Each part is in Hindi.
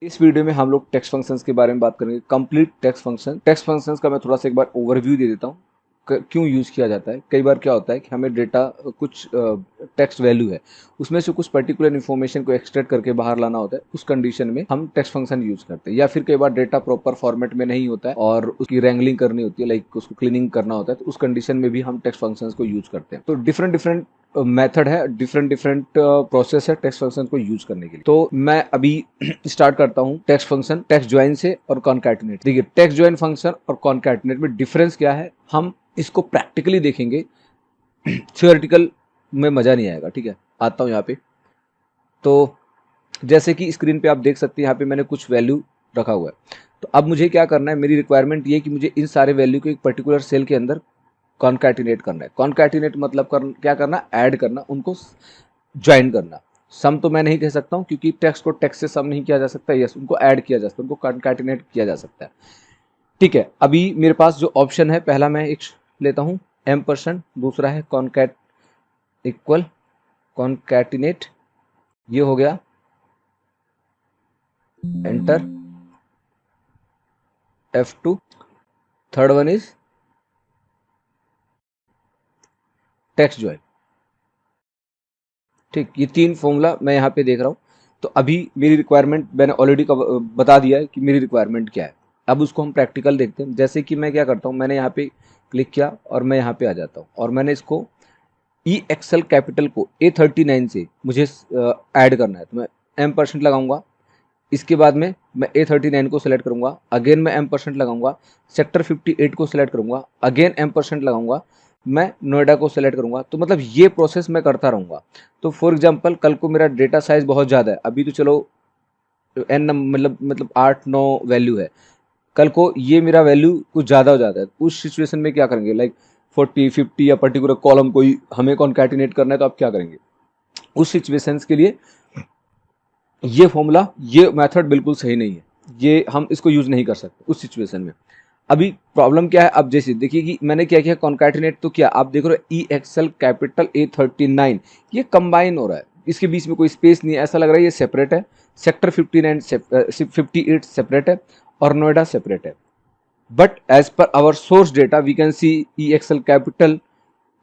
इस वीडियो में हम लोग टेक्स्ट फंक्शंस के बारे में बात करेंगे। Complete text function. Text functions का मैं थोड़ा सा एक बार ओवरव्यू दे देता हूँ, क्यों यूज़ किया जाता है। कई बार क्या होता है कि हमें डेटा कुछ टेक्स्ट वैल्यू है, उसमें से कुछ पर्टिकुलर इन्फॉर्मेशन को एक्सट्रैक्ट करके बाहर लाना होता है। उस कंडीशन में हम टेक्स्ट फंक्शन यूज़ करते हैं। या फिर कई बार डेटा प्रॉपर फॉर्मेट में नहीं होता है और उसकी रैंगलिंग करनी होती है, लाइक उसको क्लीनिंग करना होता है, तो उस कंडीशन में भी हम टेक्स्ट फंक्शंस को यूज़ करते हैं। तो डिफरेंट डिफरेंट मेथड है, डिफरेंट डिफरेंट प्रोसेस है टेक्स्ट फंक्शन को यूज करने के लिए। तो मैं अभी स्टार्ट करता हूँ टेक्स्ट फंक्शन, टेक्स्ट ज्वाइन से और कॉन्कैटिनेट। देखिए, टेक्स्ट ज्वाइन फंक्शन और कॉन्कैटिनेट में डिफरेंस क्या है, हम इसको प्रैक्टिकली देखेंगे। थियोरेटिकल में मजा नहीं आएगा। ठीक है, आता हूँ यहाँ पे। तो जैसे कि स्क्रीन पे आप देख सकते हैं, यहाँ पे मैंने कुछ वैल्यू रखा हुआ है। तो अब मुझे क्या करना है, मेरी रिक्वायरमेंट ये है कि मुझे इन सारे वैल्यू को एक पर्टिकुलर सेल के अंदर कॉन्कैटिनेट करना है। कॉन्कैटिनेट मतलब क्या करना, ऐड करना, उनको ज्वाइन करना। सम तो मैं नहीं कह सकता हूँ क्योंकि टेक्स्ट को टेक्स्ट से सम नहीं किया जा सकता। यस, उनको ऐड किया जा सकता है, उनको कॉन्कैटिनेट किया जा सकता है। ठीक है, अभी मेरे पास जो ऑप्शन है, पहला मैं एक लेता हूँ एम्परसेंड, दूसरा है कॉन्कैट इक्वल कॉन्कैटिनेट, ये हो गया, enter F2। Third one is text join. ठीक, ये तीन फॉर्मूला मैं यहाँ पे देख रहा हूँ। तो अभी मेरी रिक्वायरमेंट मैंने ऑलरेडी बता दिया है कि मेरी रिक्वायरमेंट क्या है। अब उसको हम प्रैक्टिकल देखते हैं। जैसे कि मैं क्या करता हूँ, मैंने यहाँ पे क्लिक किया और मैं यहाँ पे आ जाता हूँ और मैंने इसको ई एक्सेल कैपिटल को A39 से मुझे ऐड करना है। तो मैं M% लगाऊंगा। इसके बाद में मैं A39 को सिलेक्ट करूंगा, अगेन मैं M% लगाऊंगा, सेक्टर 58 को सिलेक्ट करूंगा, अगेन M% लगाऊंगा, मैं नोएडा को सिलेक्ट करूंगा। तो मतलब ये प्रोसेस मैं करता रहूंगा। तो फॉर एग्जांपल, कल को मेरा डेटा साइज बहुत ज़्यादा है, अभी तो चलो एन मतलब 8-9 वैल्यू है, कल को ये मेरा वैल्यू कुछ ज़्यादा हो जाता है। उस सिचुएशन में क्या करेंगे, लाइक 40-50 या पर्टिकुलर कॉलम कोई हमें कॉन्कैटिनेट करना है, तो आप क्या करेंगे उस सिचुएशंस के लिए। ये फॉर्मूला, ये मेथड बिल्कुल सही नहीं है, ये हम इसको यूज नहीं कर सकते उस सिचुएशन में। अभी प्रॉब्लम क्या है, अब जैसे देखिए कि मैंने क्या किया, कॉन्कैटिनेट तो किया, आप देख रहे हो ई एक्सेल कैपिटल A39, ये कंबाइन हो रहा है, इसके बीच में कोई स्पेस नहीं है, ऐसा लग रहा है ये सेपरेट है। सेक्टर 58 सेपरेट है और नोएडा सेपरेट है। But as per our source data we can see E Excel capital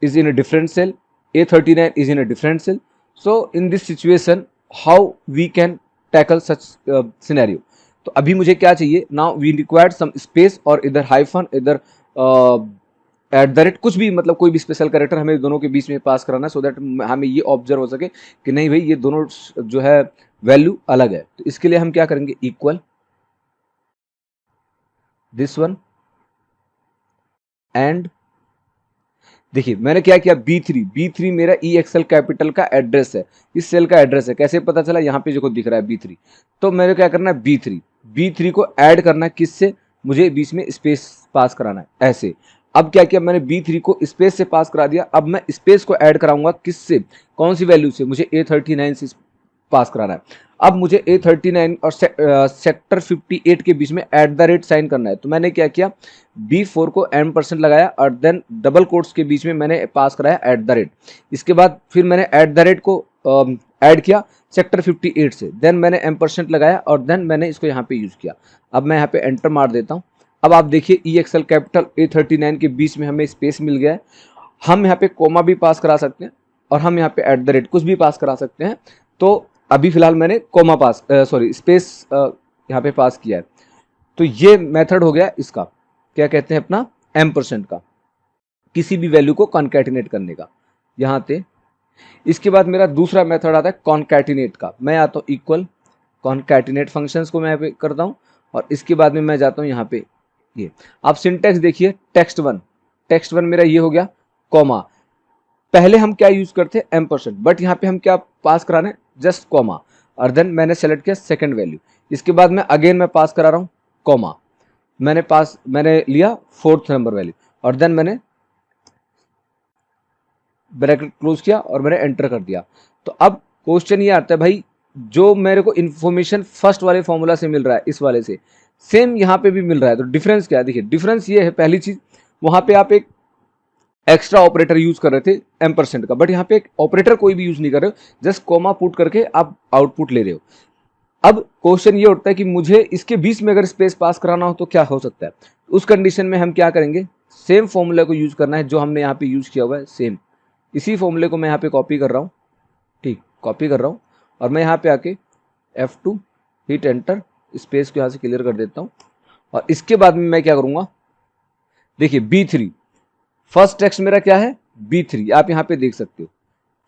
is in a different cell, A39 is in a different cell. So in this situation, how we can tackle such scenario? तो अभी मुझे क्या चाहिए, now we required some space और इधर हाइफन, इधर एट द रेट, कुछ भी मतलब कोई भी स्पेशल कैरेक्टर हमें दोनों के बीच में पास कराना है, सो दैट हमें ये ऑब्जर्व हो सके कि नहीं भाई, ये दोनों जो है वैल्यू अलग है। तो इसके लिए हम क्या करेंगे, इक्वल दिस वन एंड, देखिए मैंने क्या किया, B3 मेरा ई एक्सेल कैपिटल का एड्रेस है, इस सेल का एड्रेस है। कैसे पता चला, यहाँ पे जो दिख रहा है B3। तो मेरे क्या करना है, B3 को ऐड करना है, किससे, मुझे बीच में स्पेस पास कराना है, ऐसे। अब क्या किया मैंने, B3 को स्पेस से पास करा दिया। अब मैं स्पेस को ऐड कराऊंगा किससे, कौन सी वैल्यू से, मुझे A39 से पास कराना है। अब मुझे A39 और सेक्टर 58 के बीच में एट द रेट साइन करना है। तो मैंने क्या किया, B4 को M% लगाया और देन डबल कोट्स के बीच में मैंने पास कराया एट द रेट। इसके बाद फिर मैंने एट द रेट को ऐड किया सेक्टर 58 से, देन मैंने M% लगाया और देन मैंने इसको यहाँ पे यूज किया। अब मैं यहाँ पे एंटर मार देता हूँ। अब आप देखिए, ई एक्सेल कैपिटल A39 के बीच में हमें स्पेस मिल गया है। हम यहाँ पे कोमा भी पास करा सकते हैं और हम यहाँ पे एट द रेट कुछ भी पास करा सकते हैं। तो अभी फिलहाल मैंने कोमा पास, सॉरी स्पेस यहाँ पे पास किया है। तो ये मेथड हो गया इसका, क्या कहते हैं अपना, M% का, किसी भी वैल्यू को कॉन्कैटिनेट करने का, यहाँ पे। इसके बाद मेरा दूसरा मेथड आता है कॉन्कैटिनेट का। मैं आता हूँ इक्वल कॉन्कैटिनेट फंक्शंस को मैं यहाँ पे करता हूँ और इसके बाद में मैं जाता हूँ यहाँ पे, ये आप सिंटेक्स देखिए, टेक्स्ट वन मेरा ये हो गया, कॉमा। पहले हम क्या यूज करते हैं, M%, बट यहाँ पे हम क्या पास करा रहे हैं, जस्ट कॉमा, और देन मैंने सेलेक्ट किया सेकंड वैल्यू। इसके बाद में अगेन मैं पास करा रहा हूँ कॉमा, मैंने लिया फोर्थ नंबर वैल्यू और देन मैंने ब्रैकेट क्लोज किया और मैंने एंटर कर दिया। तो अब क्वेश्चन ये आता है भाई, जो मेरे को इन्फॉर्मेशन फर्स्ट वाले फॉर्मूला से मिल रहा है, इस वाले से सेम यहाँ पे भी मिल रहा है, तो डिफरेंस क्या है। देखिए डिफरेंस ये है, पहली चीज, वहां पे आप एक एक्स्ट्रा ऑपरेटर यूज कर रहे थे M% का, बट यहाँ पे एक ऑपरेटर कोई भी यूज नहीं कर रहे हो, जस्ट कॉमा पुट करके आप आउटपुट ले रहे हो। अब क्वेश्चन ये उठता है कि मुझे इसके 20 में अगर स्पेस पास कराना हो तो क्या हो सकता है। उस कंडीशन में हम क्या करेंगे, सेम फॉर्मूला को यूज करना है जो हमने यहाँ पे यूज किया हुआ है, सेम इसी फॉर्मूले को मैं यहाँ पे कॉपी कर रहा हूँ, ठीक, कॉपी कर रहा हूँ। और मैं यहाँ पे आके F2 हिट एंटर, स्पेस को यहाँ से क्लियर कर देता हूँ। और इसके बाद में मैं क्या करूँगा, देखिए B3, फर्स्ट टेक्स्ट मेरा क्या है B3, आप यहाँ पे देख सकते हो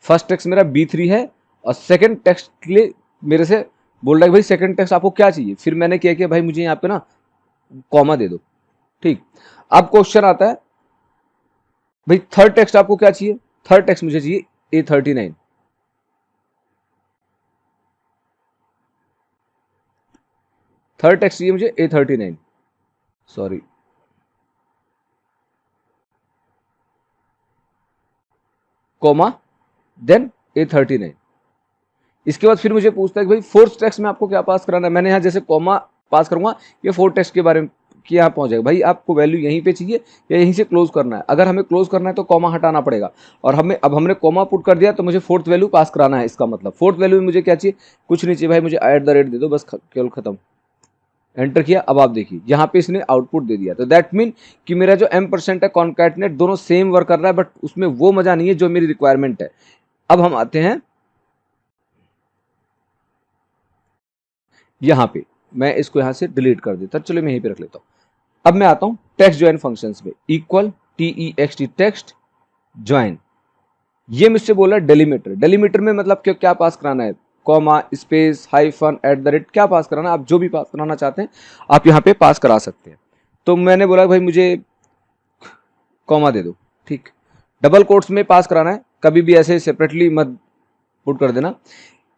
फर्स्ट टेक्स्ट मेरा B3 है। और सेकंड टेक्स्ट के लिए मेरे से बोल रहा है भाई सेकंड टेक्स्ट आपको क्या चाहिए, फिर मैंने क्या किया भाई मुझे यहाँ पे ना कॉमा दे दो, ठीक। अब क्वेश्चन आता है भाई थर्ड टेक्स्ट आपको क्या चाहिए, थर्ड टेक्स्ट मुझे चाहिए A39, थर्ड टेक्स्ट चाहिए मुझे A39, sorry comma then A39। इसके बाद फिर मुझे पूछता है कि भाई फोर्थ टेक्स्ट में आपको क्या पास कराना है। मैंने यहाँ जैसे कॉमा पास करूंगा ये फोर्थ टेक्स्ट के बारे में कि यहाँ पहुंच जाएगा, भाई आपको वैल्यू यहीं पे चाहिए या यहीं से क्लोज करना है। अगर हमें क्लोज करना है तो कॉमा हटाना पड़ेगा, और हमने कॉमा पुट कर दिया तो मुझे फोर्थ वैल्यू पास कराना है। इसका मतलब फोर्थ वैल्यू में मुझे क्या चाहिए, कुछ नहीं चाहिए भाई, मुझे @ दे दो बस, केवल खत्म, एंटर किया। अब आप देखिए यहाँ पे इसने आउटपुट दे दिया, तो दैट मीन कि मेरा जो m% है कॉन्कैटनेट दोनों सेम वर्क कर रहा है, बट उसमें वो मजा नहीं है जो मेरी रिक्वायरमेंट है। अब हम आते हैं यहाँ पे, मैं इसको यहाँ से डिलीट कर देता, चलो मैं यहीं पे रख लेता हूँ। अब मैं आता हूँ टेक्स्ट ज्वाइन फंक्शंस में, इक्वल TEXT टेक्स्ट ज्वाइन, ये मुझसे बोला डेलीमीटर। डेलीमीटर में मतलब क्या क्या पास कराना है, कॉमा स्पेस हाइफन @ क्या पास कराना, आप जो भी पास कराना चाहते हैं आप यहाँ पे पास करा सकते हैं। तो मैंने बोला भाई मुझे कॉमा दे दो, ठीक, डबल कोट्स में पास कराना है, कभी भी ऐसे सेपरेटली मत पुट कर देना।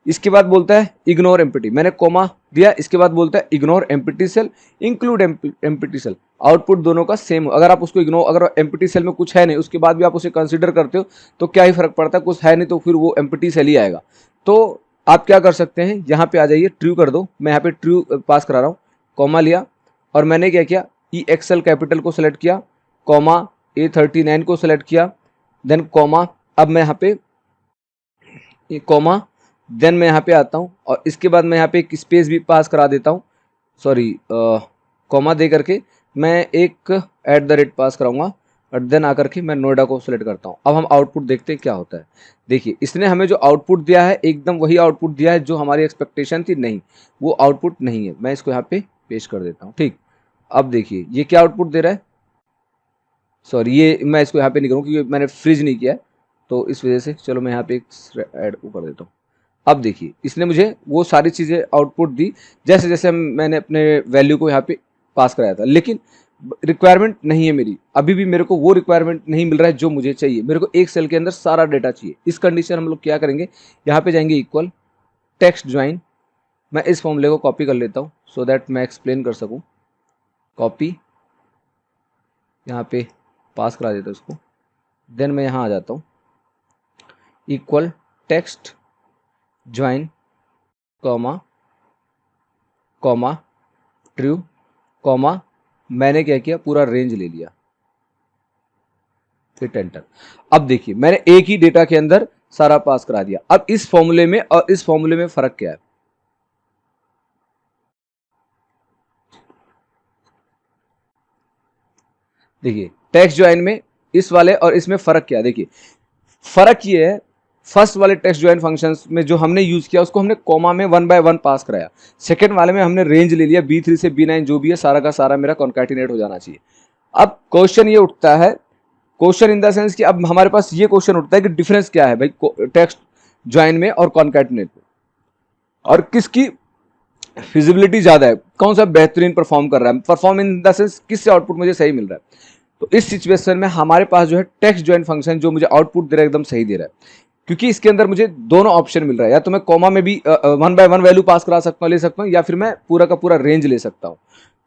इसके बाद बोलता है इग्नोर एम्प्टी, मैंने कॉमा दिया, इसके बाद बोलता है ignore empty cell include empty cell, output दोनों का सेम हो। अगर आप उसको इग्नोर, अगर एम्प्टी सेल में कुछ है नहीं उसके बाद भी आप उसे कंसीडर करते हो तो क्या ही फर्क पड़ता है, कुछ है नहीं तो फिर वो एम्प्टी सेल ही आएगा। तो आप क्या कर सकते हैं, यहाँ पे आ जाइए, ट्रू कर दो, मैं यहाँ पे ट्रू पास करा रहा हूँ, कॉमा लिया और मैंने क्या किया, EXL कैपिटल को सिलेक्ट किया, कॉमा A39 को सिलेक्ट किया, देन कॉमा, अब मैं यहाँ पे कॉमा, देन मैं यहाँ पे आता हूँ और इसके बाद मैं यहाँ पे एक स्पेस भी पास करा देता हूँ, सॉरी कॉमा दे करके मैं एक @ पास कराऊंगा और देन आकर के मैं नोएडा को सिलेक्ट करता हूँ। अब हम आउटपुट देखते हैं क्या होता है। देखिए इसने हमें जो आउटपुट दिया है एकदम वही आउटपुट दिया है जो हमारी एक्सपेक्टेशन थी, नहीं वो आउटपुट नहीं है। मैं इसको यहाँ पे पेस्ट कर देता हूँ, ठीक। अब देखिए ये क्या आउटपुट दे रहा है, सॉरी ये मैं इसको यहाँ पे नहीं करूँ क्योंकि मैंने फ्रीज नहीं किया है तो इस वजह से, चलो मैं यहाँ पे एक ऐड कर देता हूँ। अब देखिए इसने मुझे वो सारी चीज़ें आउटपुट दी जैसे जैसे मैंने अपने वैल्यू को यहाँ पे पास कराया था, लेकिन रिक्वायरमेंट नहीं है मेरी, अभी भी मेरे को वो रिक्वायरमेंट नहीं मिल रहा है जो मुझे चाहिए। मेरे को एक सेल के अंदर सारा डेटा चाहिए। इस कंडीशन हम लोग क्या करेंगे, यहाँ पे जाएंगे इक्वल टेक्स्ट ज्वाइन, मैं इस फॉर्मूले को कॉपी कर लेता हूँ सो दैट मैं एक्सप्लेन कर सकूँ। कॉपी, यहाँ पे पास करा देता हूँ उसको, देन मैं यहाँ आ जाता हूँ, equal text join comma comma true comma, मैंने क्या किया पूरा रेंज ले लिया, फिर एंटर। अब देखिए मैंने एक ही डेटा के अंदर सारा पास करा दिया। अब इस फॉर्मूले में और इस फॉर्मूले में फर्क क्या है, देखिए टेक्स्ट ज्वाइन में इस वाले और इसमें फर्क क्या है। देखिए फर्क ये है, फर्स्ट वाले टेक्स्ट ज्वाइन फंक्शंस में जो हमने यूज किया उसको हमने कॉमा में 1 बाय 1 पास कराया। सेकंड वाले में हमने रेंज ले लिया, B3 से B9 जो भी है सारा का सारा मेरा कॉन्कैटिनेट हो जाना चाहिए। अब क्वेश्चन ये उठता है, क्वेश्चन इन द सेंस कि अब हमारे पास ये क्वेश्चन उठता है कि डिफरेंस क्या है भाई टेक्स्ट ज्वाइन में और कॉन्कैटिनेट में, और किसकी फिजिबिलिटी ज्यादा है, कौन सा बेहतरीन परफॉर्म कर रहा है, परफॉर्म इन द सेंस किससे आउटपुट मुझे सही मिल रहा है। तो इस सिचुएशन में हमारे पास जो है टेक्स्ट ज्वाइन फंक्शन जो मुझे आउटपुट दे रहा है एकदम सही दे रहा है, क्योंकि इसके अंदर मुझे दोनों ऑप्शन मिल रहा है, या तो मैं कॉमा में भी 1 बाय 1 वैल्यू पास करा सकता हूँ, ले सकता हूँ, या फिर मैं पूरा का पूरा रेंज ले सकता हूँ।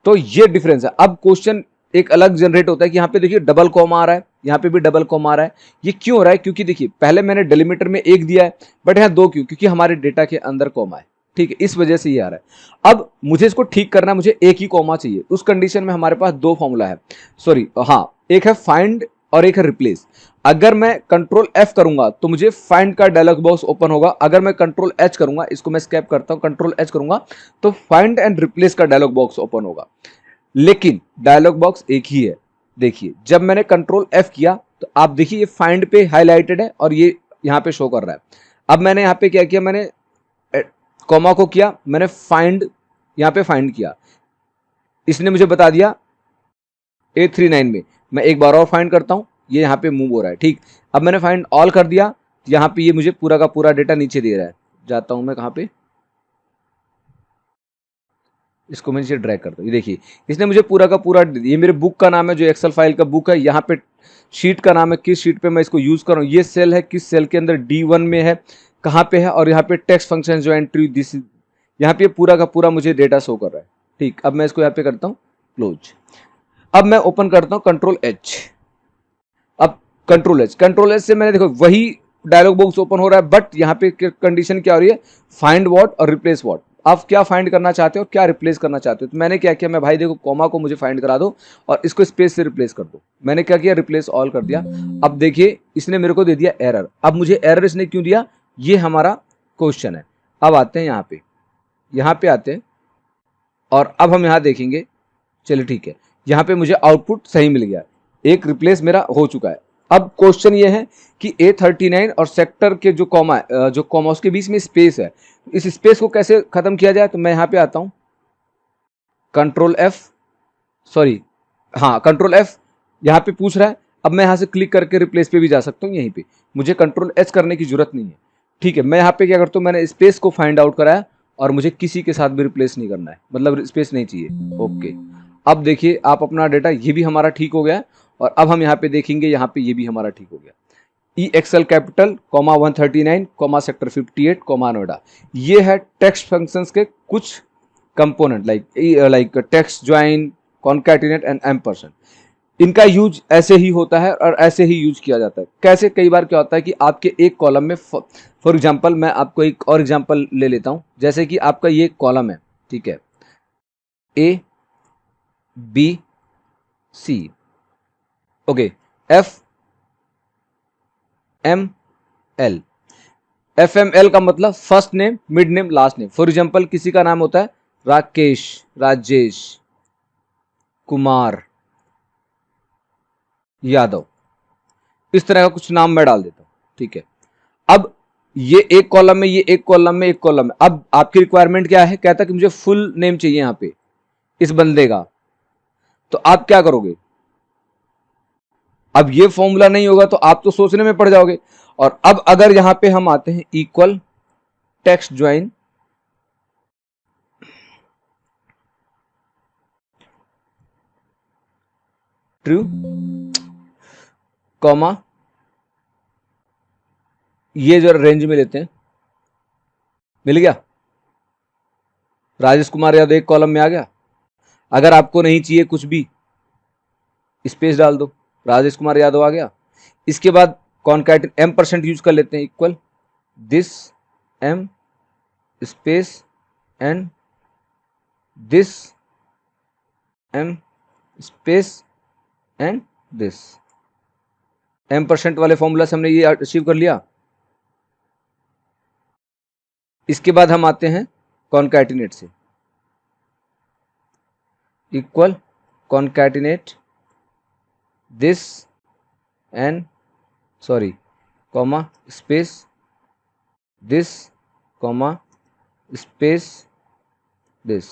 तो ये डिफरेंस है। अब क्वेश्चन एक अलग जनरेट होता है कि यहाँ पे देखिए डबल कॉमा आ रहा है, यहाँ पे भी डबल कॉमा आ रहा है, ये क्यों हो रहा है, क्योंकि देखिए पहले मैंने डेलीमीटर में 1 दिया है बट यहाँ 2 क्यों, क्योंकि हमारे डेटा के अंदर कॉमा है, ठीक है, इस वजह से ये आ रहा है। अब मुझे इसको ठीक करना है, मुझे एक ही कॉमा चाहिए। उस कंडीशन में हमारे पास 2 फॉर्मूला है, सॉरी हाँ, एक है फाइंड और एक है रिप्लेस। अगर मैं कंट्रोल F करूंगा तो मुझे फाइंड का डायलॉग बॉक्स ओपन होगा। अगर मैं कंट्रोल H करूंगा, इसको मैं स्कैप करता हूं, कंट्रोल H करूंगा तो फाइंड एंड रिप्लेस का डायलॉग बॉक्स ओपन होगा। लेकिन डायलॉग बॉक्स एक ही है। देखिए जब मैंने कंट्रोल F किया तो आप देखिए ये फाइंड पे हाईलाइटेड है और ये यहां पे शो कर रहा है। अब मैंने यहां पे क्या किया, मैंने कॉमा को किया, मैंने फाइंड यहां पे फाइंड किया, इसने मुझे बता दिया A39 में। मैं एक बार और फाइंड करता हूं, ये यहाँ पे मूव हो रहा है। ठीक, अब मैंने फाइंड ऑल कर दिया, यहाँ पे ये मुझे पूरा का पूरा डेटा नीचे दे रहा है। जाता हूं मैं कहाँ पे, इसको मैं नीचे ड्रैग करता हूँ। ये देखिए इसने मुझे पूरा का पूरा, ये मेरे बुक का नाम है जो एक्सेल फाइल का बुक है, यहाँ पे शीट का नाम है, किस शीट पे मैं इसको यूज कर रहा हूँ, ये सेल है किस सेल के अंदर D1 में है, कहाँ पे है, और यहाँ पे टेक्स्ट फंक्शन जो एंट्री दिस, यहाँ पे पूरा का पूरा मुझे डेटा शो कर रहा है। ठीक, अब मैं इसको यहाँ पे करता हूँ क्लोज। अब मैं ओपन करता हूँ कंट्रोल H। अब कंट्रोल एच से मैंने देखो वही डायलॉग बॉक्स ओपन हो रहा है, बट यहाँ पे कंडीशन क्या हो रही है, फाइंड व्हाट और रिप्लेस व्हाट। आप क्या फाइंड करना चाहते हो और क्या रिप्लेस करना चाहते हो। तो मैंने क्या किया, मैं भाई देखो कॉमा को मुझे फाइंड करा दो और इसको स्पेस से रिप्लेस कर दो। मैंने क्या किया, रिप्लेस ऑल कर दिया। अब देखिए इसने मेरे को दे दिया एरर। अब मुझे एरर इसने क्यों दिया, ये हमारा क्वेश्चन है। अब आते हैं यहाँ पे आते हैं और अब हम यहाँ देखेंगे। चलिए ठीक है, यहाँ पे मुझे आउटपुट सही मिल गया, एक रिप्लेस मेरा हो चुका है। अब क्वेश्चन ये है कि A39 और सेक्टर के जो कॉमा है, जो कॉमा उसके बीच में स्पेस है, इस स्पेस को कैसे खत्म किया जाए। तो मैं यहाँ पे आता हूँ, कंट्रोल F, सॉरी हाँ कंट्रोल F, यहाँ पे पूछ रहा है। अब मैं यहाँ से क्लिक करके रिप्लेस पे भी जा सकता हूँ, यहीं पे मुझे कंट्रोल H करने की जरूरत नहीं है। ठीक है, मैं यहाँ पे क्या करता हूँ, मैंने स्पेस को फाइंड आउट कराया और मुझे किसी के साथ भी रिप्लेस नहीं करना है, मतलब स्पेस नहीं चाहिए। ओके, अब देखिए आप अपना डेटा, ये भी हमारा ठीक हो गया है। और अब हम यहाँ पे देखेंगे, यहाँ पे ये भी हमारा ठीक हो गया। ई Excel capital comma 139 comma sector 58 comma Noida, ये है टेक्स्ट फंक्शंस के कुछ component, like text join, concatenate and ampersand. इनका यूज ऐसे ही होता है और ऐसे ही यूज किया जाता है। कैसे, कई बार क्या होता है कि आपके एक कॉलम में, फॉर एग्जांपल मैं आपको एक और एग्जांपल ले लेता हूं, जैसे कि आपका ये कॉलम है, ठीक है, A B C, okay, F M L। FML का मतलब first name, mid name, last name. For example किसी का नाम होता है राकेश, राजेश, कुमार, यादव, इस तरह का कुछ नाम मैं डाल देता हूं। ठीक है, अब ये एक कॉलम में, ये एक कॉलम में, एक कॉलम में। अब आपकी रिक्वायरमेंट क्या है, कहता है कि मुझे फुल नेम चाहिए यहां पे इस बंदे का, तो आप क्या करोगे। अब ये फॉर्मूला नहीं होगा तो आप तो सोचने में पड़ जाओगे। और अब अगर यहां पे हम आते हैं equal text join, true, comma, ये जो रेंज में लेते हैं, मिल गया, राजेश कुमार यादव एक कॉलम में आ गया। अगर आपको नहीं चाहिए कुछ भी, स्पेस डाल दो, राजेश कुमार यादव आ गया। इसके बाद कॉन्कैट M% यूज कर लेते हैं, equal this M space and this M space and this. M% वाले फॉर्मूला से हमने ये अचीव कर लिया। इसके बाद हम आते हैं कॉन्कैटिनेट से, equal concatenate this and sorry comma space this comma space this.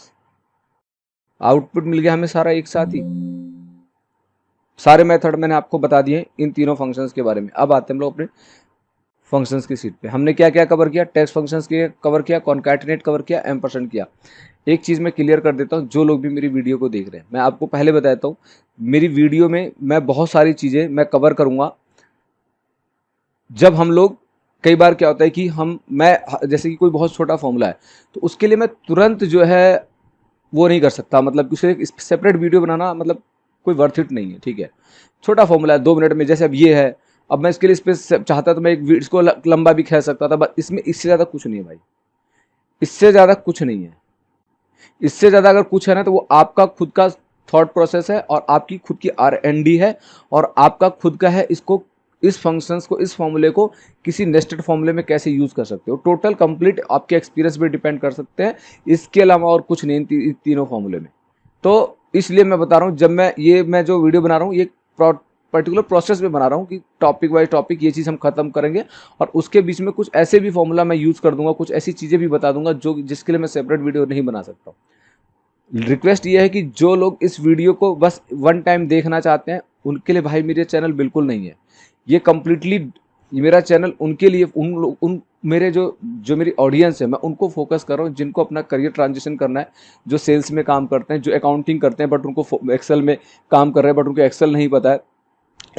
Output मिल गया हमें सारा एक साथ ही। सारे मेथड मैंने आपको बता दिए इन तीनों फंक्शंस के बारे में। अब आते हैं हम लोग अपने फंक्शंस की सीट पे। हमने क्या क्या कवर किया, टेक्स्ट फंक्शंस के कवर किया, कॉन्कैटिनेट कवर किया, M% किया। एक चीज़ मैं क्लियर कर देता हूँ, जो लोग भी मेरी वीडियो को देख रहे हैं, मैं आपको पहले बताता हूँ, मेरी वीडियो में मैं बहुत सारी चीज़ें मैं कवर करूँगा। जब हम लोग, कई बार क्या होता है कि मैं जैसे कि कोई बहुत छोटा फॉर्मूला है तो उसके लिए मैं तुरंत जो है वो नहीं कर सकता, मतलब कि उसे एक सेपरेट वीडियो बनाना मतलब कोई वर्थ इट नहीं है। ठीक है, छोटा फॉर्मूला है 2 मिनट में, जैसे अब ये है, अब मैं इसके लिए स्पेस चाहता तो मैं एक इसको लंबा भी खींच सकता था, बस इसमें इससे ज़्यादा कुछ नहीं है भाई, इससे ज़्यादा कुछ नहीं है। इससे ज़्यादा अगर कुछ है ना तो वो आपका खुद का थॉट प्रोसेस है और आपकी खुद की R&D है और आपका खुद का है इसको इस फंक्शंस को, इस फॉर्मूले को किसी नेस्टेड फॉर्मूले में कैसे यूज़ कर सकते हो। टोटल कंप्लीट आपके एक्सपीरियंस पे डिपेंड कर सकते हैं, इसके अलावा और कुछ नहीं इन तीनों फॉर्मूले में। तो इसलिए मैं बता रहा हूँ, जब मैं जो वीडियो बना रहा हूँ, ये पर्टिकुलर प्रोसेस में बना रहा हूँ कि टॉपिक वाइज टॉपिक ये चीज़ हम खत्म करेंगे, और उसके बीच में कुछ ऐसे भी फॉर्मूला मैं यूज़ कर दूंगा, कुछ ऐसी चीज़ें भी बता दूंगा जो जिसके लिए मैं सेपरेट वीडियो नहीं बना सकता। रिक्वेस्ट ये है कि जो लोग इस वीडियो को बस वन टाइम देखना चाहते हैं, उनके लिए भाई मेरे चैनल बिल्कुल नहीं है। ये कम्प्लीटली मेरा चैनल उनके लिए, उन मेरे जो मेरी ऑडियंस है, मैं उनको फोकस कर रहा हूँ जिनको अपना करियर ट्रांजिशन करना है, जो सेल्स में काम करते हैं, जो अकाउंटिंग करते हैं बट उनको एक्सेल में काम कर रहे हैं बट उनको एक्सेल नहीं पता है।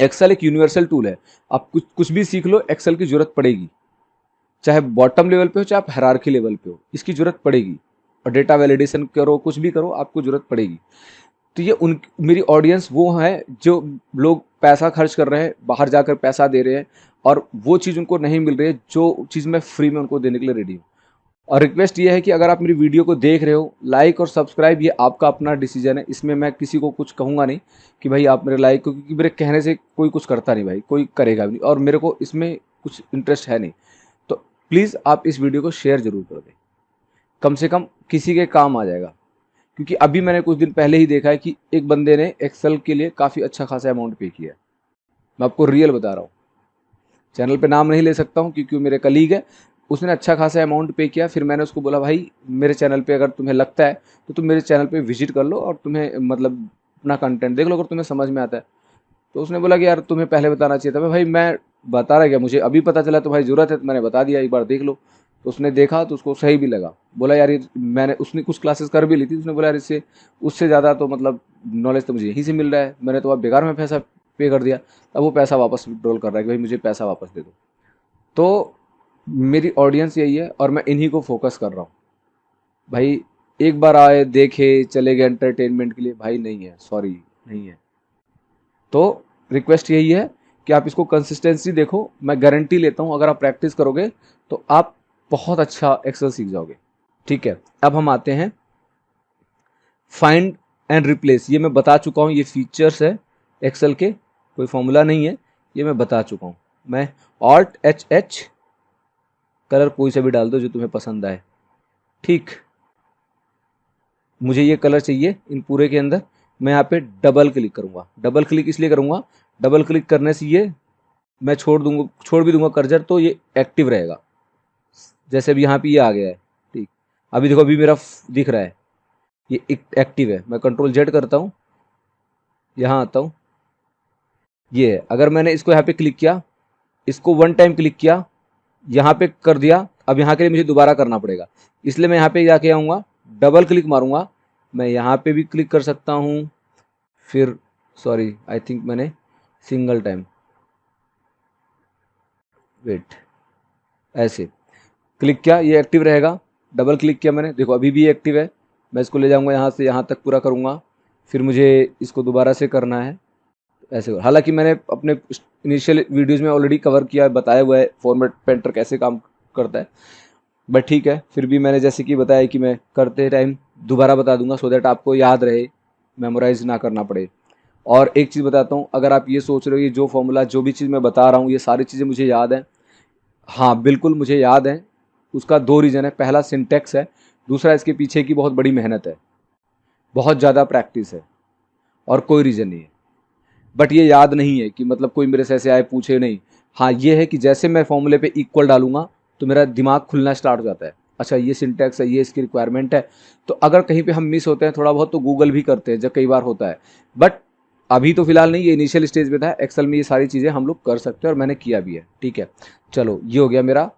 एक्सेल एक यूनिवर्सल टूल है, आप कुछ भी सीख लो, एक्सेल की जरूरत पड़ेगी, चाहे बॉटम लेवल पे हो चाहे आप हायरार्की लेवल पे हो, इसकी जरूरत पड़ेगी। और डेटा वैलिडेशन करो, कुछ भी करो, आपको जरूरत पड़ेगी। तो ये मेरी ऑडियंस वो है जो लोग पैसा खर्च कर रहे हैं, बाहर जाकर पैसा दे रहे हैं, और वो चीज़ उनको नहीं मिल रही है जो चीज़ मैं फ्री में उनको देने के लिए रेडी हूँ। और रिक्वेस्ट ये है कि अगर आप मेरी वीडियो को देख रहे हो, लाइक और सब्सक्राइब ये आपका अपना डिसीजन है, इसमें मैं किसी को कुछ कहूँगा नहीं कि भाई आप मेरे लाइक को, क्योंकि मेरे कहने से कोई कुछ करता नहीं भाई, कोई करेगा भी नहीं, और मेरे को इसमें कुछ इंटरेस्ट है नहीं। तो प्लीज़ आप इस वीडियो को शेयर जरूर कर दें, कम से कम किसी के काम आ जाएगा। क्योंकि अभी मैंने कुछ दिन पहले ही देखा है कि एक बंदे ने एक्सेल के लिए काफ़ी अच्छा खासा अमाउंट पे किया है। मैं आपको रियल बता रहा हूँ, चैनल पे नाम नहीं ले सकता हूँ क्योंकि वो मेरे कलीग है। उसने अच्छा खासा अमाउंट पे किया, फिर मैंने उसको बोला भाई मेरे चैनल पे अगर तुम्हें लगता है तो तुम मेरे चैनल पे विजिट कर लो और तुम्हें मतलब अपना कंटेंट देख लो, अगर तुम्हें समझ में आता है। तो उसने बोला कि यार तुम्हें पहले बताना चाहिए था। भाई मैं बता रहा, क्या मुझे अभी पता चला तो भाई ज़रूरत है तो मैंने बता दिया, एक बार देख लो। तो उसने देखा तो उसको सही भी लगा, बोला यार ये मैंने, उसने कुछ क्लासेस कर भी ली थी, उसने बोला यार इससे उससे ज़्यादा तो मतलब नॉलेज तो मुझे यहीं से मिल रहा है, मैंने तो अब बेकार में पैसा पे कर दिया। अब वो पैसा वापस विड्रॉल कर रहा है कि भाई मुझे पैसा वापस दे दो। तो मेरी ऑडियंस यही है और मैं इन्हीं को फोकस कर रहा हूँ भाई। एक बार आए देखे चले गए एंटरटेनमेंट के लिए, भाई नहीं है, सॉरी नहीं है। तो रिक्वेस्ट यही है कि आप इसको कंसिस्टेंसी देखो, मैं गारंटी लेता हूँ अगर आप प्रैक्टिस करोगे तो आप बहुत अच्छा एक्सेल सीख जाओगे। ठीक है, अब हम आते हैं फाइंड एंड रिप्लेस। ये मैं बता चुका हूँ, ये फीचर्स है एक्सेल के, कोई फॉर्मूला नहीं है, ये मैं बता चुका हूँ। मैं Alt+H, कलर कोई सा भी डाल दो जो तुम्हें पसंद आए। ठीक, मुझे ये कलर चाहिए इन पूरे के अंदर। मैं यहाँ पे डबल क्लिक करूँगा। डबल क्लिक इसलिए करूँगा, डबल क्लिक करने से ये मैं छोड़ भी दूंगा कर्सर तो ये एक्टिव रहेगा। जैसे अभी यहाँ पे ये आ गया है, ठीक, अभी देखो अभी मेरा दिख रहा है ये एक्टिव है। मैं Ctrl+Z करता हूँ, यहाँ आता हूँ, ये है। अगर मैंने इसको यहाँ पे क्लिक किया, इसको वन टाइम क्लिक किया, यहाँ पे कर दिया, अब यहाँ के लिए मुझे दोबारा करना पड़ेगा, इसलिए मैं यहाँ पे जाके आऊँगा, डबल क्लिक मारूंगा। मैं यहाँ पे भी क्लिक कर सकता हूँ, फिर सॉरी आई थिंक मैंने सिंगल टाइम, वेट, ऐसे क्लिक किया, ये एक्टिव रहेगा। डबल क्लिक किया मैंने, देखो अभी भी एक्टिव है। मैं इसको ले जाऊंगा यहाँ से यहाँ तक पूरा करूँगा, फिर मुझे इसको दोबारा से करना है ऐसे। हालांकि मैंने अपने इनिशियल वीडियोस में ऑलरेडी कवर किया है, बताया हुआ है फॉर्मेट पेंटर कैसे काम करता है, बट ठीक है, फिर भी मैंने जैसे कि बताया कि मैं करते टाइम दोबारा बता दूंगा सो दैट आपको याद रहे, मेमोराइज ना करना पड़े। और एक चीज़ बताता हूँ, अगर आप ये सोच रहे हो ये जो फॉर्मूला जो भी चीज़ मैं बता रहा हूँ ये सारी चीज़ें मुझे याद है, हाँ बिल्कुल मुझे याद है। उसका दो रीज़न है, पहला सिंटेक्स है, दूसरा इसके पीछे की बहुत बड़ी मेहनत है, बहुत ज़्यादा प्रैक्टिस है, और कोई रीज़न नहीं है। बट ये याद नहीं है कि मतलब कोई मेरे से ऐसे आए पूछे नहीं। हाँ ये है कि जैसे मैं फॉर्मूले पे इक्वल डालूंगा तो मेरा दिमाग खुलना स्टार्ट हो जाता है, अच्छा ये सिंटेक्स है, ये इसकी रिक्वायरमेंट है। तो अगर कहीं पे हम मिस होते हैं थोड़ा बहुत तो गूगल भी करते हैं, जब कई बार होता है। बट अभी तो फिलहाल नहीं, ये इनिशियल स्टेज पे था। एक्सेल में ये सारी चीज़ें हम लोग कर सकते हैं और मैंने किया भी है। ठीक है, चलो ये हो गया मेरा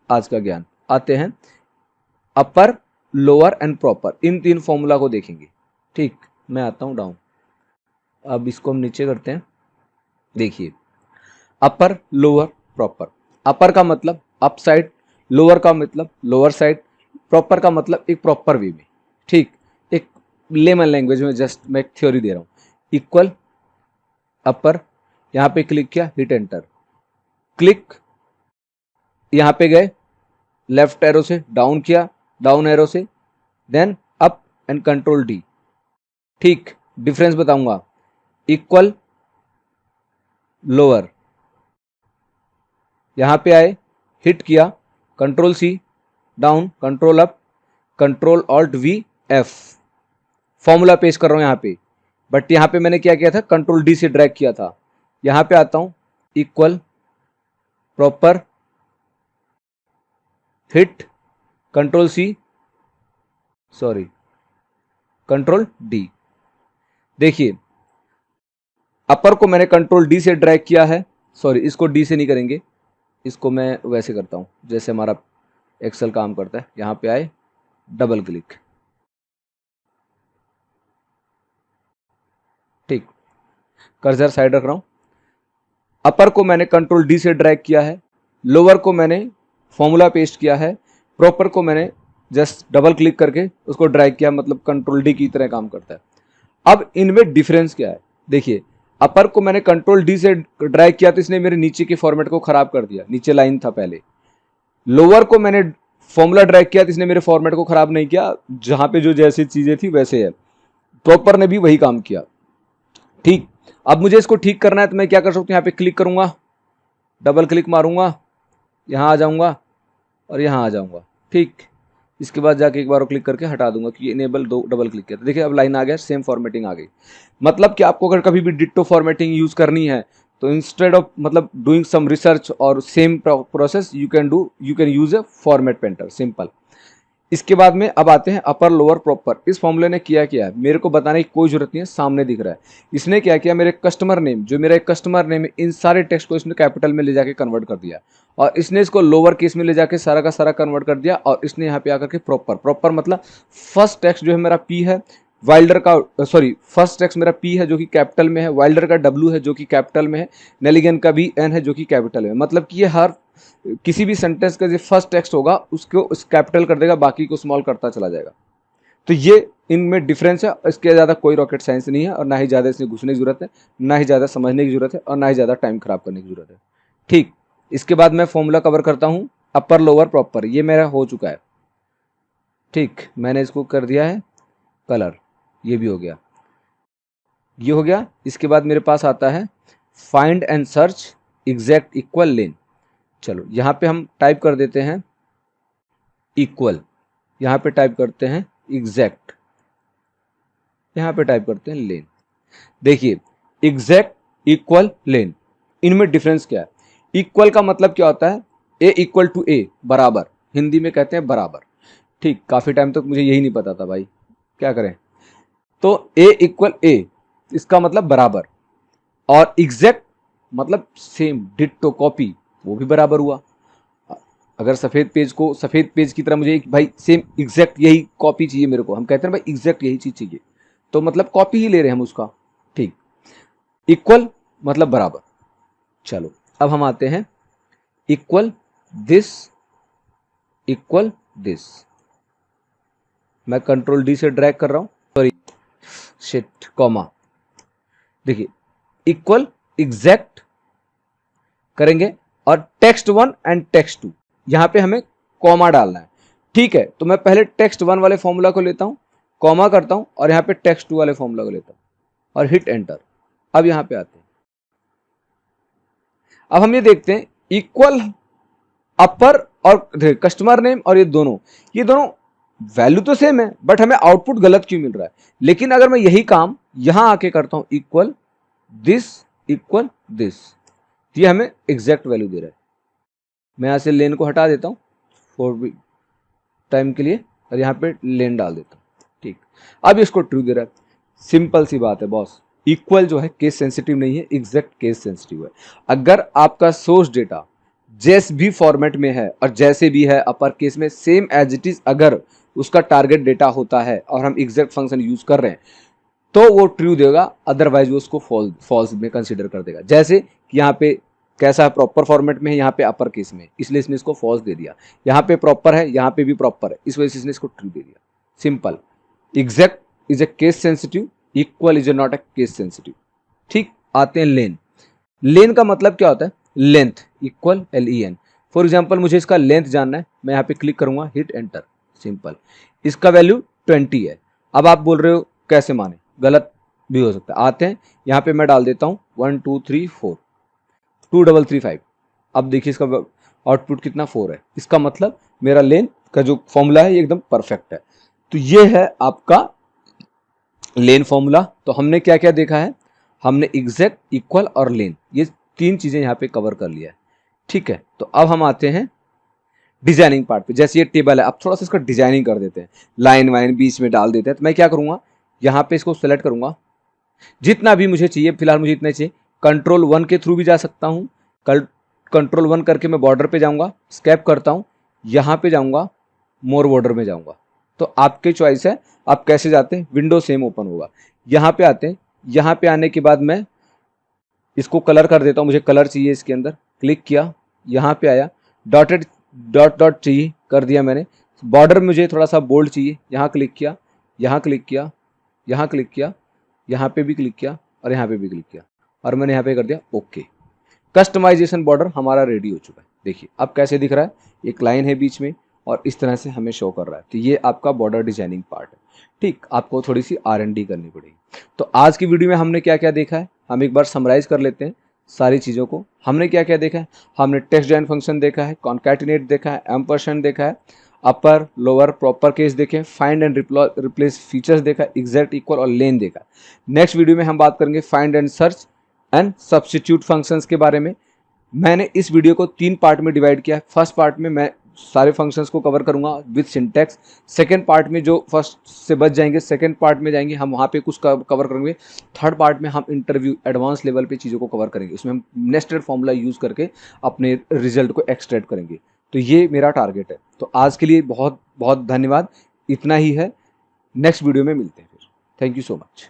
आज का ज्ञान। आते हैं अपर, लोअर एंड प्रॉपर, इन तीन फॉर्मूला को देखेंगे। ठीक, मैं आता हूँ डाउन, अब इसको हम नीचे करते हैं। देखिए, अपर, लोअर, प्रॉपर। अपर का मतलब अप साइड, लोअर का मतलब लोअर साइड, प्रॉपर का मतलब एक प्रॉपर वे में। ठीक, एक लेमन लैंग्वेज में जस्ट मैं एक थ्योरी दे रहा हूँ। इक्वल, अपर, यहाँ पे क्लिक किया, हिट एंटर, क्लिक, यहाँ पे गए, लेफ्ट एरो से डाउन किया, डाउन एरो से, देन अप एंड Ctrl+D। ठीक, डिफरेंस बताऊंगा, इक्वल, लोअर, यहाँ पे आए, हिट किया, control C down, control up, control alt V F, formula पेश कर रहा हूं यहाँ पे, बट यहाँ पे मैंने क्या किया था, कंट्रोल डी से ड्रैग किया था। यहाँ पे आता हूं, equal, proper, hit, control C, sorry control D. देखिए अपर को मैंने कंट्रोल डी से ड्रैग किया है, सॉरी इसको डी से नहीं करेंगे, इसको मैं वैसे करता हूं जैसे हमारा एक्सेल काम करता है। यहां पे आए, डबल क्लिक, ठीक, कर्सर साइड रख रहा हूं। अपर को मैंने कंट्रोल डी से ड्रैग किया है, लोअर को मैंने फॉर्मूला पेस्ट किया है, प्रॉपर को मैंने जस्ट डबल क्लिक करके उसको ड्रैग किया, मतलब कंट्रोल डी की तरह काम करता है। अब इनमें डिफरेंस क्या है, देखिए अपर को मैंने कंट्रोल डी से ड्रैग किया तो इसने मेरे नीचे के फॉर्मेट को खराब कर दिया, नीचे लाइन था पहले। लोअर को मैंने फॉर्मूला ड्रैग किया तो इसने मेरे फॉर्मेट को खराब नहीं किया, जहां पे जो जैसी चीजें थी वैसे है। प्रॉपर ने भी वही काम किया, ठीक। अब मुझे इसको ठीक करना है तो मैं क्या कर सकता हूं, यहाँ पे क्लिक करूंगा, डबल क्लिक मारूंगा, यहां आ जाऊंगा और यहां आ जाऊंगा, ठीक। इसके बाद जाके एक बार और क्लिक करके हटा दूंगा कि इनेबल दो, डबल क्लिक किया, देखिए अब लाइन आ गया, सेम फॉर्मेटिंग आ गई। मतलब कि आपको अगर कभी भी डिट्टो फॉर्मेटिंग यूज करनी है तो इंस्टेड ऑफ मतलब डूइंग सम रिसर्च और same process you can use A format painter, simple. इसके बाद में अब आते हैं अपर लोअर प्रॉपर। इस फॉर्मूले ने किया क्या है, मेरे को बताने की कोई जरूरत नहीं है, सामने दिख रहा है। इसने क्या किया, मेरे कस्टमर नेम, जो मेरा एक कस्टमर नेम है, इन सारे टेक्स्ट को इसने कैपिटल में ले जाके कन्वर्ट कर दिया और इसने इसको लोअर केस में ले जाके सारा का सारा कन्वर्ट कर दिया और इसने यहाँ पे आकर के प्रॉपर मतलब फर्स्ट टेक्स्ट जो है मेरा पी है, वाइल्डर का सॉरी फर्स्ट टेक्स्ट मेरा पी है जो कि कैपिटल में है, वाइल्डर का डब्ल्यू है जो कि कैपिटल में है, नेलिगन का भी एन है जो कि कैपिटल में है। मतलब कि ये हर किसी भी सेंटेंस का जो फर्स्ट टेक्स्ट होगा उसको कैपिटल कर देगा, बाकी को स्मॉल करता चला जाएगा। तो ये इनमें डिफरेंस है, इसके ज़्यादा कोई रॉकेट साइंस नहीं है और ना ही ज़्यादा इसमें घुसने की जरूरत है, ना ही ज़्यादा समझने की जरूरत है और ना ही ज़्यादा टाइम खराब करने की जरूरत है, ठीक। इसके बाद मैं फॉर्मूला कवर करता हूँ, अपर लोअर प्रॉपर, ये मेरा हो चुका है, ठीक। मैंने इसको कर दिया है कलर, ये भी हो गया, ये हो गया। इसके बाद मेरे पास आता है find and search exact equal len. चलो यहाँ पे हम टाइप कर देते हैं इक्वल, यहाँ पे टाइप करते हैं एग्जैक्ट, यहाँ पे टाइप करते हैं लेन। देखिए एग्जैक्ट, इक्वल, लेन, इनमें डिफरेंस क्या है। इक्वल का मतलब क्या होता है, ए इक्वल टू ए, बराबर, हिंदी में कहते हैं बराबर, ठीक। काफी टाइम तक मुझे यही नहीं पता था भाई, क्या करें। तो ए इक्वल ए, इसका मतलब बराबर, और एग्जैक्ट मतलब सेम, डिट्टो, कॉपी, वो भी बराबर हुआ। अगर सफेद पेज को सफेद पेज की तरह मुझे भाई सेम एग्जैक्ट यही कॉपी चाहिए मेरे को, हम कहते हैं भाई एग्जैक्ट यही चीज चाहिए, तो मतलब कॉपी ही ले रहे हैं हम उसका, ठीक। इक्वल मतलब बराबर। चलो अब हम आते हैं इक्वल दिस, इक्वल दिस, मैं कंट्रोल डी से ड्रैग कर रहा हूं, सॉरी शिट, कॉमा। देखिए इक्वल एग्जैक्ट करेंगे और text one and text two, यहां पे हमें कॉमा डालना है, ठीक है। तो मैं पहले टेक्स्ट वन वाले फॉर्मूला को लेता हूं, कॉमा करता हूं और यहां पे टेक्स्ट टू वाले फॉर्मूला को लेता हूं और हिट एंटर। अब यहां पे आते हैं, अब हम ये देखते हैं इक्वल अपर और कस्टमर नेम और ये दोनों वैल्यू तो सेम है बट हमें आउटपुट गलत क्यों मिल रहा है। लेकिन अगर मैं यही काम यहां आके करता हूं, इक्वल दिस, ये हमें एग्जैक्ट वैल्यू दे रहा है। मैं यहां से लेन को हटा देता हूं फॉर टाइम के लिए और यहां पे लेन डाल देता हूं, ठीक। अब इसको ट्रू दे रहा है, सिंपल सी बात है बॉस। इक्वल जो है केस सेंसिटिव नहीं है, एग्जैक्ट केस सेंसिटिव है। अगर आपका सोर्स डेटा जैस भी फॉर्मेट में है और जैसे भी है अपर केस में, सेम एज इट इज अगर उसका टारगेट डेटा होता है और हम एग्जैक्ट फंक्शन यूज कर रहे हैं तो वो ट्रू देगा, अदरवाइज वो उसको फॉल्स में कंसीडर कर देगा। जैसे कि यहाँ पे कैसा है, प्रॉपर फॉर्मेट में है, यहाँ पे अपर केस में, इसलिए इसने इसको फॉल्स दे दिया। यहाँ पे प्रॉपर है, यहाँ पे भी प्रॉपर है, इस वजह से इसने इसको ट्रू दे दिया, simple. Exact is a case sensitive, equal is not a case sensitive, ठीक। आते हैं लेन। लेन का मतलब क्या होता है, length, equal LEN। For example मुझे इसका लेंथ जानना है, मैं यहाँ पे क्लिक करूंगा, हिट एंटर, सिंपल। इसका वैल्यू 20 है। अब आप बोल रहे हो कैसे माने, गलत भी हो सकता है। आते हैं यहाँ पे मैं डाल देता हूं 1 2 3 4 2335। अब देखिए इसका आउटपुट कितना 4 है, इसका मतलब मेरा लेन का जो फॉर्मूला है ये एकदम परफेक्ट है। तो ये है आपका लेन फॉर्मूला। तो हमने क्या क्या देखा है, हमने एग्जैक्ट, इक्वल और लेन, ये 3 चीजें यहाँ पे कवर कर लिया है। ठीक है, तो अब हम आते हैं डिजाइनिंग पार्ट पे। जैसे ये टेबल है, अब थोड़ा सा इसका डिजाइनिंग कर देते हैं, लाइन वाइन बीच में डाल देते हैं। तो मैं क्या करूंगा, यहाँ पे इसको सेलेक्ट करूंगा, जितना भी मुझे चाहिए, फिलहाल मुझे इतना चाहिए, Ctrl+1 के थ्रू भी जा सकता हूँ। Ctrl+1 करके मैं बॉर्डर पे जाऊंगा, स्कैप करता हूँ, यहाँ पे जाऊंगा, मोर बॉर्डर में जाऊंगा। तो आपके चॉइस है आप कैसे जाते हैं, विंडो सेम ओपन होगा। यहाँ पे आते हैं, यहाँ पे आने के बाद मैं इसको कलर कर देता हूँ, मुझे कलर चाहिए इसके अंदर, क्लिक किया, यहाँ पे आया, डॉटेड डॉट डॉट चाहिए, कर दिया मैंने। बॉर्डर मुझे थोड़ा सा बोल्ड चाहिए, यहाँ क्लिक किया, यहाँ क्लिक किया, यहाँ क्लिक किया, यहाँ पे भी क्लिक किया और यहाँ पे भी क्लिक किया, और मैंने यहाँ पे कर दिया ओके। कस्टमाइजेशन बॉर्डर हमारा रेडी हो चुका है। देखिए अब कैसे दिख रहा है, एक लाइन है बीच में और इस तरह से हमें शो कर रहा है। तो ये आपका बॉर्डर डिजाइनिंग पार्ट है। ठीक, आपको थोड़ी सी R&D करनी पड़ेगी। तो आज की वीडियो में हमने क्या क्या देखा है, हम एक बार समराइज कर लेते हैं सारी चीज़ों को। हमने क्या क्या देखा है, हमने टेक्स्ट जॉइन फंक्शन देखा है, कॉन्कैटिनेट देखा है, एम्परसेंड देखा है, अपर लोअर प्रॉपर केस देखे, फाइंड एंड रिप्लेस फीचर्स देखा, एग्जैक्ट, इक्वल और लेन देखा। नेक्स्ट वीडियो में हम बात करेंगे find and search and substitute functions के बारे में। मैंने इस वीडियो को 3 पार्ट में डिवाइड किया है। फर्स्ट पार्ट में मैं सारे फंक्शंस को कवर करूंगा विद सिंटैक्स। सेकंड पार्ट में जो फर्स्ट से बच जाएंगे, सेकंड पार्ट में जाएंगे, हम वहाँ पे कुछ कवर करेंगे। थर्ड पार्ट में हम इंटरव्यू एडवांस लेवल पे चीज़ों को कवर करेंगे, उसमें हम नेस्टेड फॉर्मूला यूज़ करके अपने रिजल्ट को एक्सट्रैक्ट करेंगे। तो ये मेरा टारगेट है। तो आज के लिए बहुत बहुत धन्यवाद, इतना ही है। नेक्स्ट वीडियो में मिलते हैं फिर। Thank you so much.